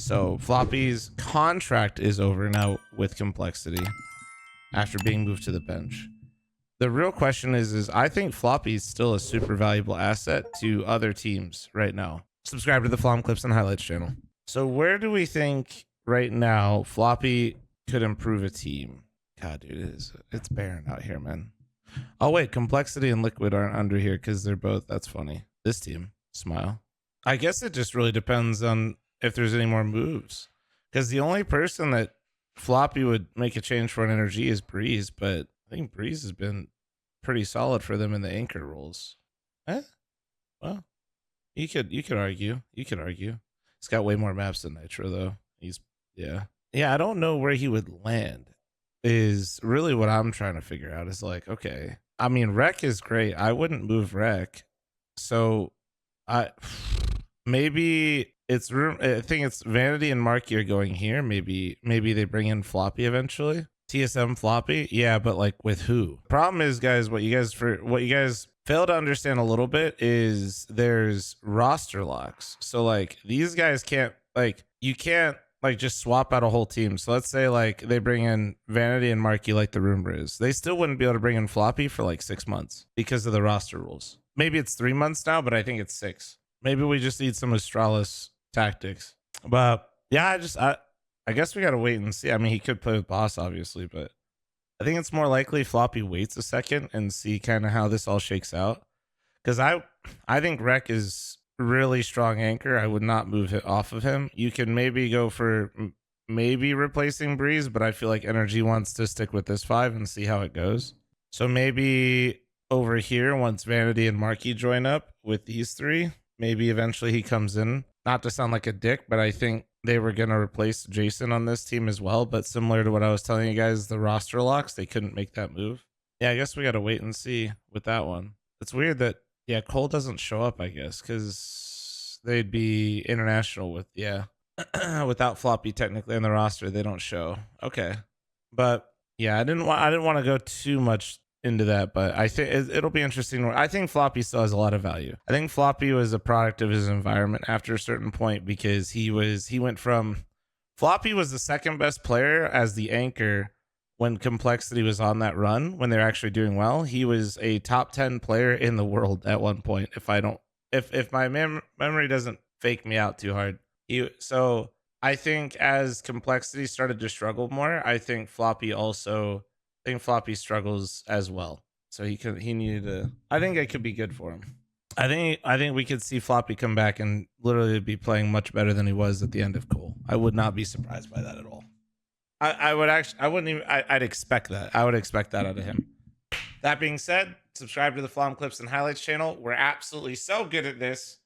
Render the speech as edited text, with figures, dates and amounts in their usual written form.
So Floppy's contract is over now with Complexity after being moved to the bench. The real question is I think Floppy is still a super valuable asset to other teams right now. Subscribe to the fl0m Clips and Highlights channel. So where do we think right now Floppy could improve a team? God, dude, it's barren out here, man. Oh wait, Complexity and Liquid aren't under here because they're both. That's funny. This team, smile. I guess it just really depends on if there's any more moves, because the only person that Floppy would make a change for an energy is Breeze, but I think Breeze has been pretty solid for them in the anchor roles. Well, you could argue. He's got way more maps than Nitro though. Yeah. I don't know where he would land is really what I'm trying to figure out. Is like, okay, I mean, Rec is great. I wouldn't move Rec. So maybe it's room. I think it's Vanity and Marky are going here. Maybe they bring in Floppy eventually. TSM Floppy. Yeah, but like with who? Problem is, guys, what you guys fail to understand a little bit is there's roster locks. So like these guys can't, like, you can't like just swap out a whole team. So let's say like they bring in Vanity and Marky like the rumor is. They still wouldn't be able to bring in Floppy for like 6 months because of the roster rules. Maybe it's 3 months now, but I think it's 6. Maybe we just need some Astralis tactics. But yeah, I guess we gotta wait and see. I mean, he could play with Boss, obviously, but I think it's more likely Floppy waits a second and see kind of how this all shakes out. Because I think Rec is really strong anchor. I would not move it off of him. You can maybe go for maybe replacing Breeze, but I feel like Energy wants to stick with this 5 and see how it goes. So maybe over here, once Vanity and Marky join up with these 3, maybe eventually he comes in. Not to sound like a dick, but I think they were going to replace Jason on this team as well. But similar to what I was telling you guys, the roster locks, they couldn't make that move. Yeah, I guess we got to wait and see with that one. It's weird that, yeah, Cole doesn't show up, I guess, because they'd be international with, yeah. Without Floppy technically on the roster, they don't show. Okay. But yeah, I didn't want to go too much into that, but I think it'll be interesting. I think Floppy still has a lot of value. I think Floppy was a product of his environment after a certain point, because he went from Floppy was the second best player as the anchor when Complexity was on that run, when they're actually doing well. He was a top 10 player in the world at one point. If my memory doesn't fake me out too hard. So I think as Complexity started to struggle more, I think Floppy struggles as well. So he needed to, I think it could be good for him. I think we could see Floppy come back and literally be playing much better than he was at the end of Cole. I would not be surprised by that at all. I'd expect that. I would expect that out of him. That being said, subscribe to the fl0m Clips and Highlights channel. We're absolutely so good at this.